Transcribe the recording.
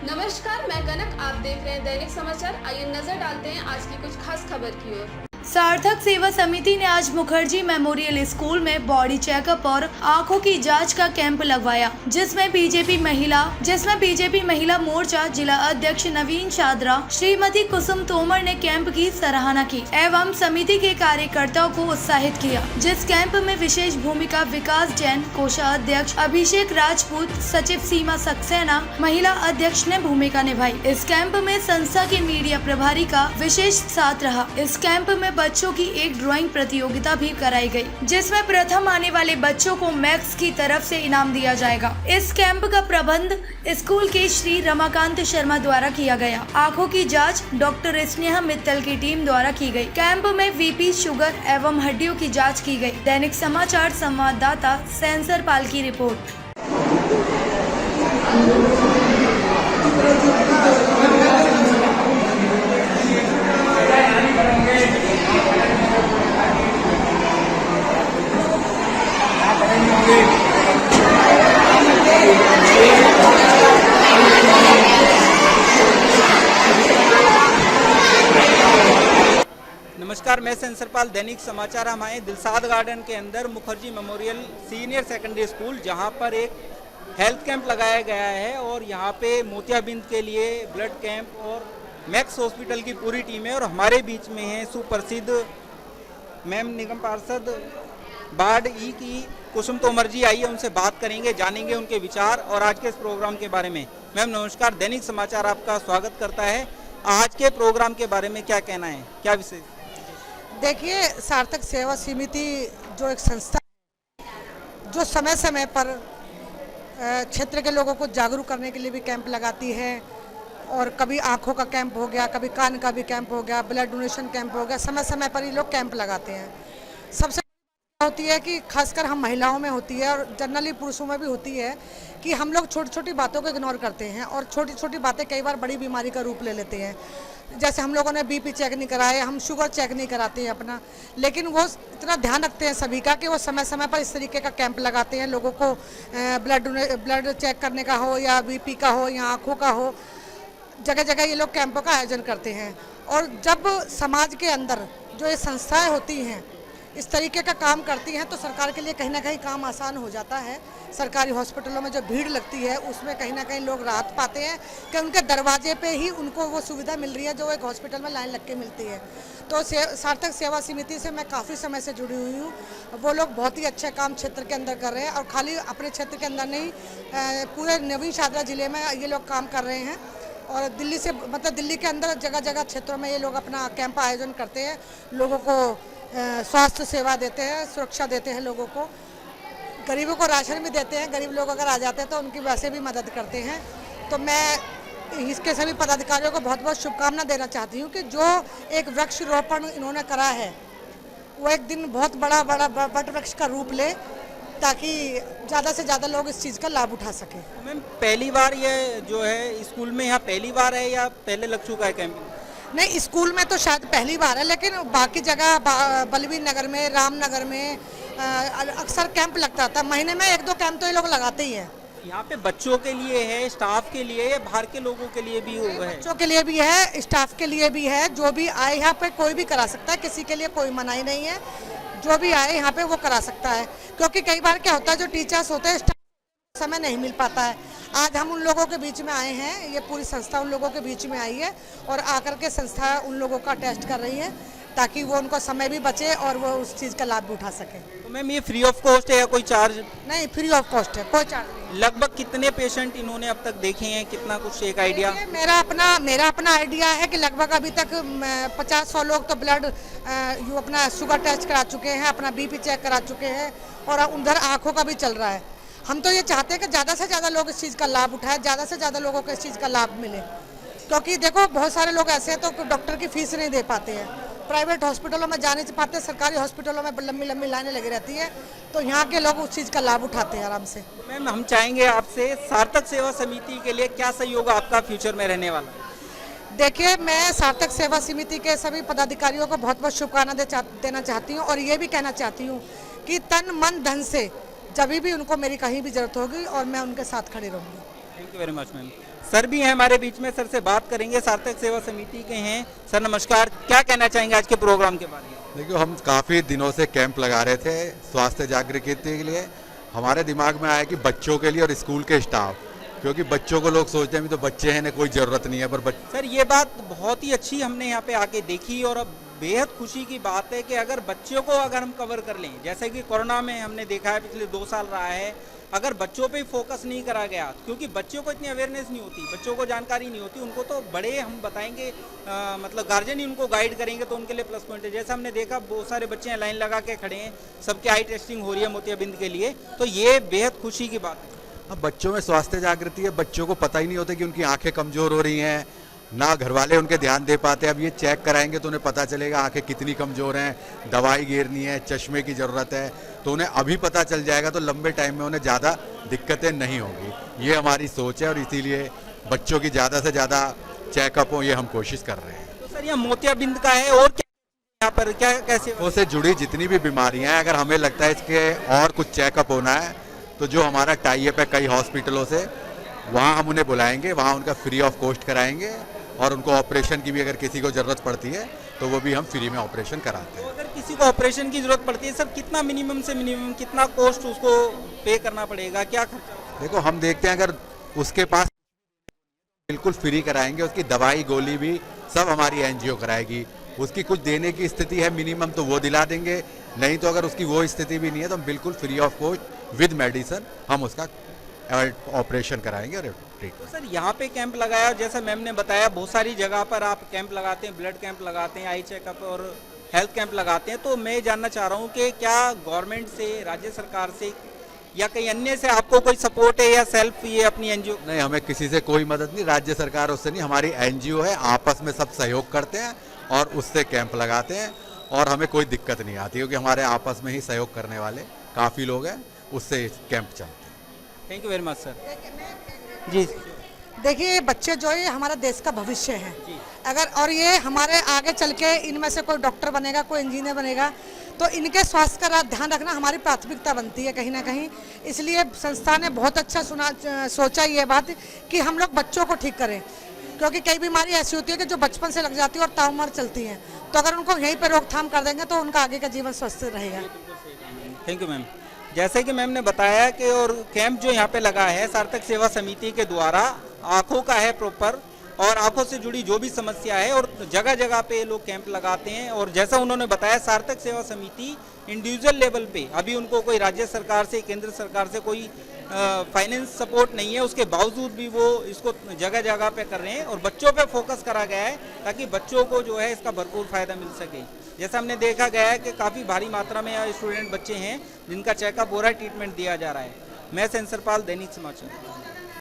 नमस्कार, मैं कनक। आप देख रहे हैं दैनिक समाचार। आइए नजर डालते हैं आज की कुछ खास खबर की ओर। सार्थक सेवा समिति ने आज मुखर्जी मेमोरियल स्कूल में बॉडी चेकअप और आंखों की जांच का कैंप लगवाया, जिसमें बीजेपी महिला मोर्चा जिला अध्यक्ष नवीन शादरा, श्रीमती कुसुम तोमर ने कैंप की सराहना की एवं समिति के कार्यकर्ताओं को उत्साहित किया। जिस कैंप में विशेष भूमिका विकास जैन, कोषाध्यक्ष अभिषेक राजपूत, सचिव सीमा सक्सेना, महिला अध्यक्ष ने भूमिका निभाई। इस कैंप में संस्था के मीडिया प्रभारी का विशेष साथ रहा। इस कैंप में बच्चों की एक ड्राइंग प्रतियोगिता भी कराई गई, जिसमें प्रथम आने वाले बच्चों को मैक्स की तरफ से इनाम दिया जाएगा। इस कैंप का प्रबंध स्कूल के श्री रमाकांत शर्मा द्वारा किया गया। आंखों की जांच डॉक्टर स्नेहा मित्तल की टीम द्वारा की गई। कैंप में बीपी, शुगर एवं हड्डियों की जाँच की गई। दैनिक समाचार संवाददाता सेंसर पाल की रिपोर्ट। नमस्कार, मैं सेंसरपाल, दैनिक समाचार। हम आए दिलसाद गार्डन के अंदर Mukherjee memorial senior secondary school, जहां पर एक हेल्थ कैंप लगाया गया है और यहां पे मोतियाबिंद के लिए ब्लड कैंप और मैक्स हॉस्पिटल की पूरी टीम है। और हमारे बीच में है सुप्रसिद्ध मैम निगम पार्षद बाढ़ ई की कुसुम तोमर जी। आइए उनसे बात करेंगे, जानेंगे उनके विचार और आज के इस प्रोग्राम के बारे में। मैम नमस्कार, दैनिक समाचार आपका स्वागत करता है। आज के प्रोग्राम के बारे में क्या कहना है, क्या विशेष? देखिए, सार्थक सेवा समिति जो एक संस्था जो समय समय पर क्षेत्र के लोगों को जागरूक करने के लिए भी कैंप लगाती है, और कभी आंखों का कैंप हो गया, कभी कान का भी कैंप हो गया, ब्लड डोनेशन कैंप हो गया, समय समय पर ये लोग कैंप लगाते हैं। सबसे होती है कि खासकर हम महिलाओं में होती है और जनरली पुरुषों में भी होती है कि हम लोग छोटी छोटी बातों को इग्नोर करते हैं और छोटी छोटी बातें कई बार बड़ी बीमारी का रूप ले लेते हैं। जैसे हम लोगों ने बीपी चेक नहीं कराए, हम शुगर चेक नहीं कराते हैं अपना, लेकिन वो इतना ध्यान रखते हैं सभी का कि वो समय समय पर इस तरीके का कैंप लगाते हैं। लोगों को ब्लड चेक करने का हो या बीपी का हो या आँखों का हो, जगह जगह ये लोग कैंपों का आयोजन करते हैं। और जब समाज के अंदर जो ये संस्थाएं होती हैं इस तरीके का काम करती हैं तो सरकार के लिए कहीं ना कहीं काम आसान हो जाता है। सरकारी हॉस्पिटलों में जो भीड़ लगती है उसमें कहीं ना कहीं लोग राहत पाते हैं कि उनके दरवाजे पे ही उनको वो सुविधा मिल रही है जो एक हॉस्पिटल में लाइन लग के मिलती है। तो सार्थक सेवा समिति से मैं काफ़ी समय से जुड़ी हुई हूँ। वो लोग बहुत ही अच्छा काम क्षेत्र के अंदर कर रहे हैं, और खाली अपने क्षेत्र के अंदर नहीं, पूरे नवीन शादरा जिले में ये लोग काम कर रहे हैं। और दिल्ली से दिल्ली के अंदर जगह जगह क्षेत्रों में ये लोग अपना कैंप आयोजन करते हैं, लोगों को स्वास्थ्य सेवा देते हैं, सुरक्षा देते हैं, लोगों को, गरीबों को राशन भी देते हैं। गरीब लोग अगर आ जाते हैं तो उनकी वैसे भी मदद करते हैं। तो मैं इसके सभी पदाधिकारियों को बहुत बहुत शुभकामना देना चाहती हूँ कि जो एक वृक्षारोपण इन्होंने करा है वो एक दिन बहुत बड़ा वट वृक्ष का रूप ले, ताकि ज़्यादा से ज़्यादा लोग इस चीज़ का लाभ उठा सकें। मैम पहली बार ये जो है स्कूल में यहाँ पहली बार है या पहले लग चुका है कैंप? नहीं, स्कूल में तो शायद पहली बार है, लेकिन बाकी जगह बलवीर नगर में, रामनगर में अक्सर कैंप लगता था। महीने में 1-2 कैंप तो ये लोग लगाते ही हैं। यहाँ पे बच्चों के लिए है, स्टाफ के लिए है, बाहर के लोगों के लिए भी है? बच्चों के लिए भी है, स्टाफ के लिए भी है। जो भी आए यहाँ पे कोई भी करा सकता है, किसी के लिए कोई मनाही नहीं है। जो भी आए यहाँ पे वो करा सकता है, क्योंकि कई बार क्या होता है जो टीचर्स होते हैं समय नहीं मिल पाता है। आज हम उन लोगों के बीच में आए हैं, ये पूरी संस्था उन लोगों के बीच में आई है और आकर के संस्था उन लोगों का टेस्ट कर रही है ताकि वो उनको समय भी बचे और वो उस चीज़ का लाभ भी उठा सके। तो मैम ये फ्री ऑफ कॉस्ट है या कोई चार्ज? नहीं, फ्री ऑफ कॉस्ट है, कोई चार्ज नहीं। लगभग कितने पेशेंट इन्होंने अब तक देखे हैं, कितना, कुछ एक आइडिया? मेरा अपना आइडिया है कि लगभग अभी तक 50-100 लोग तो ब्लड अपना शुगर टेस्ट करा चुके हैं, अपना बीपी चेक करा चुके हैं, और उधर आँखों का भी चल रहा है। हम तो ये चाहते हैं कि ज़्यादा से ज़्यादा लोग इस चीज़ का लाभ उठाएं, ज़्यादा से ज़्यादा लोगों को इस चीज़ का लाभ मिले, क्योंकि देखो बहुत सारे लोग ऐसे हैं तो डॉक्टर की फीस नहीं दे पाते हैं, प्राइवेट हॉस्पिटलों में जा नहीं पाते, सरकारी हॉस्पिटलों में लंबी लंबी लाइनें लगी रहती है, तो यहाँ के लोग उस चीज़ का लाभ उठाते हैं आराम से। मैम हम चाहेंगे आपसे, सार्थक सेवा समिति के लिए क्या सहयोग आपका फ्यूचर में रहने वाला? देखिए, मैं सार्थक सेवा समिति के सभी पदाधिकारियों को बहुत बहुत शुभकामना देना चाहती हूँ, और ये भी कहना चाहती हूँ कि तन मन धन से जब भी उनको मेरी कहीं भी जरूरत होगी और मैं उनके साथ खड़ी रहूँगी। Thank you very much ma'am. Sir भी हैं हमारे बीच में, सर से बात करेंगे, सार्थक सेवा समिति के हैं। सर नमस्कार, क्या कहना चाहेंगे आज के प्रोग्राम के बारे में? देखिए, हम काफ़ी दिनों से कैंप लगा रहे थे स्वास्थ्य जागरूकता के लिए। हमारे दिमाग में आया कि बच्चों के लिए और स्कूल के स्टाफ, क्योंकि बच्चों को लोग सोचते हैं भी तो बच्चे हैं ना, कोई ज़रूरत नहीं है, पर सर ये बात बहुत ही अच्छी हमने यहाँ पे आके देखी और अब बेहद खुशी की बात है कि अगर बच्चों को अगर हम कवर कर लें, जैसे कि कोरोना में हमने देखा है पिछले 2 साल रहा है, अगर बच्चों पे फोकस नहीं करा गया, क्योंकि बच्चों को इतनी अवेयरनेस नहीं होती, बच्चों को जानकारी नहीं होती, उनको तो बड़े हम बताएंगे, मतलब गार्जियन ही उनको गाइड करेंगे तो उनके लिए प्लस पॉइंट है। जैसा हमने देखा बहुत सारे बच्चे हैं लाइन लगा के खड़े हैं, सबके आई टेस्टिंग हो रही है मोतियाबिंद के लिए, तो ये बेहद खुशी की बात है। अब बच्चों में स्वास्थ्य जागृति है, बच्चों को पता ही नहीं होता कि उनकी आंखें कमज़ोर हो रही हैं, ना घर वाले उनके ध्यान दे पाते। अब ये चेक कराएंगे तो उन्हें पता चलेगा आंखें कितनी कमज़ोर हैं, दवाई गिरनी है, चश्मे की ज़रूरत है, तो उन्हें अभी पता चल जाएगा तो लंबे टाइम में उन्हें ज़्यादा दिक्कतें नहीं होंगी। ये हमारी सोच है और इसीलिए बच्चों की ज़्यादा से ज़्यादा चेकअप हो, ये हम कोशिश कर रहे हैं। तो सर यह मोतियाबिंद का है और क्या यहाँ पर क्या कैसे उससे जुड़ी जितनी भी बीमारियां हैं, अगर हमें लगता है इसके और कुछ चेकअप होना है तो जो हमारा टाई अप है कई हॉस्पिटलों से, वहाँ हम उन्हें बुलाएंगे, वहाँ उनका फ्री ऑफ कॉस्ट कराएंगे और उनको ऑपरेशन की भी अगर किसी को ज़रूरत पड़ती है तो वो भी हम फ्री में ऑपरेशन कराते हैं। तो अगर किसी को ऑपरेशन की ज़रूरत पड़ती है सर, कितना मिनिमम से मिनिमम कितना कॉस्ट उसको पे करना पड़ेगा, क्या खर्चा? देखो, हम देखते हैं अगर उसके पास बिल्कुल फ्री कराएंगे, उसकी दवाई गोली भी सब हमारी एनजीओ कराएगी। उसकी कुछ देने की स्थिति है मिनिमम तो वो दिला देंगे, नहीं तो अगर उसकी वो स्थिति भी नहीं है तो हम बिल्कुल free of cost with medicine हम उसका ऑपरेशन कराएंगे। और तो सर यहाँ पे कैंप लगाया, जैसा मैम ने बताया बहुत सारी जगह पर आप कैंप लगाते हैं, ब्लड कैंप लगाते हैं, आई चेकअप और हेल्थ कैंप लगाते हैं, तो मैं जानना चाह रहा हूँ कि क्या गवर्नमेंट से, राज्य सरकार से या कहीं अन्य से आपको कोई सपोर्ट है या सेल्फ ये अपनी एनजीओ? नहीं, हमें किसी से कोई मदद नहीं, राज्य सरकार उससे नहीं, हमारी एनजीओ है, आपस में सब सहयोग करते हैं और उससे कैंप लगाते हैं और हमें कोई दिक्कत नहीं आती, क्योंकि हमारे आपस में ही सहयोग करने वाले काफ़ी लोग हैं, उससे कैंप चलते हैं। Thank you very much sir. जी देखिए, बच्चे जो है हमारा देश का भविष्य है, अगर और ये हमारे आगे चल के इनमें से कोई डॉक्टर बनेगा, कोई इंजीनियर बनेगा, तो इनके स्वास्थ्य का ध्यान रखना हमारी प्राथमिकता बनती है कहीं ना कहीं। इसलिए संस्था ने बहुत अच्छा सोचा ये बात कि हम लोग बच्चों को ठीक करें, क्योंकि कई बीमारी ऐसी होती है कि जो बचपन से लग जाती है और ताउम्र चलती हैं, तो अगर उनको यहीं पर रोकथाम कर देंगे तो उनका आगे का जीवन स्वस्थ रहेगा। Thank you ma'am. जैसे कि मैम ने बताया कि और कैंप जो यहाँ पे लगा है सार्थक सेवा समिति के द्वारा, आँखों का है प्रॉपर, और आंखों से जुड़ी जो भी समस्या है और जगह जगह पे लोग कैंप लगाते हैं। और जैसा उन्होंने बताया सार्थक सेवा समिति इंडिविजुअल लेवल पे अभी उनको कोई राज्य सरकार से, केंद्र सरकार से कोई फाइनेंस सपोर्ट नहीं है, उसके बावजूद भी वो इसको जगह जगह पे कर रहे हैं और बच्चों पे फोकस करा गया है ताकि बच्चों को जो है इसका भरपूर फायदा मिल सके। जैसा हमने देखा गया है कि काफ़ी भारी मात्रा में स्टूडेंट बच्चे हैं जिनका चेकअप हो रहा है, ट्रीटमेंट दिया जा रहा है। मैं सेंसरपाल, दैनिक समाचार।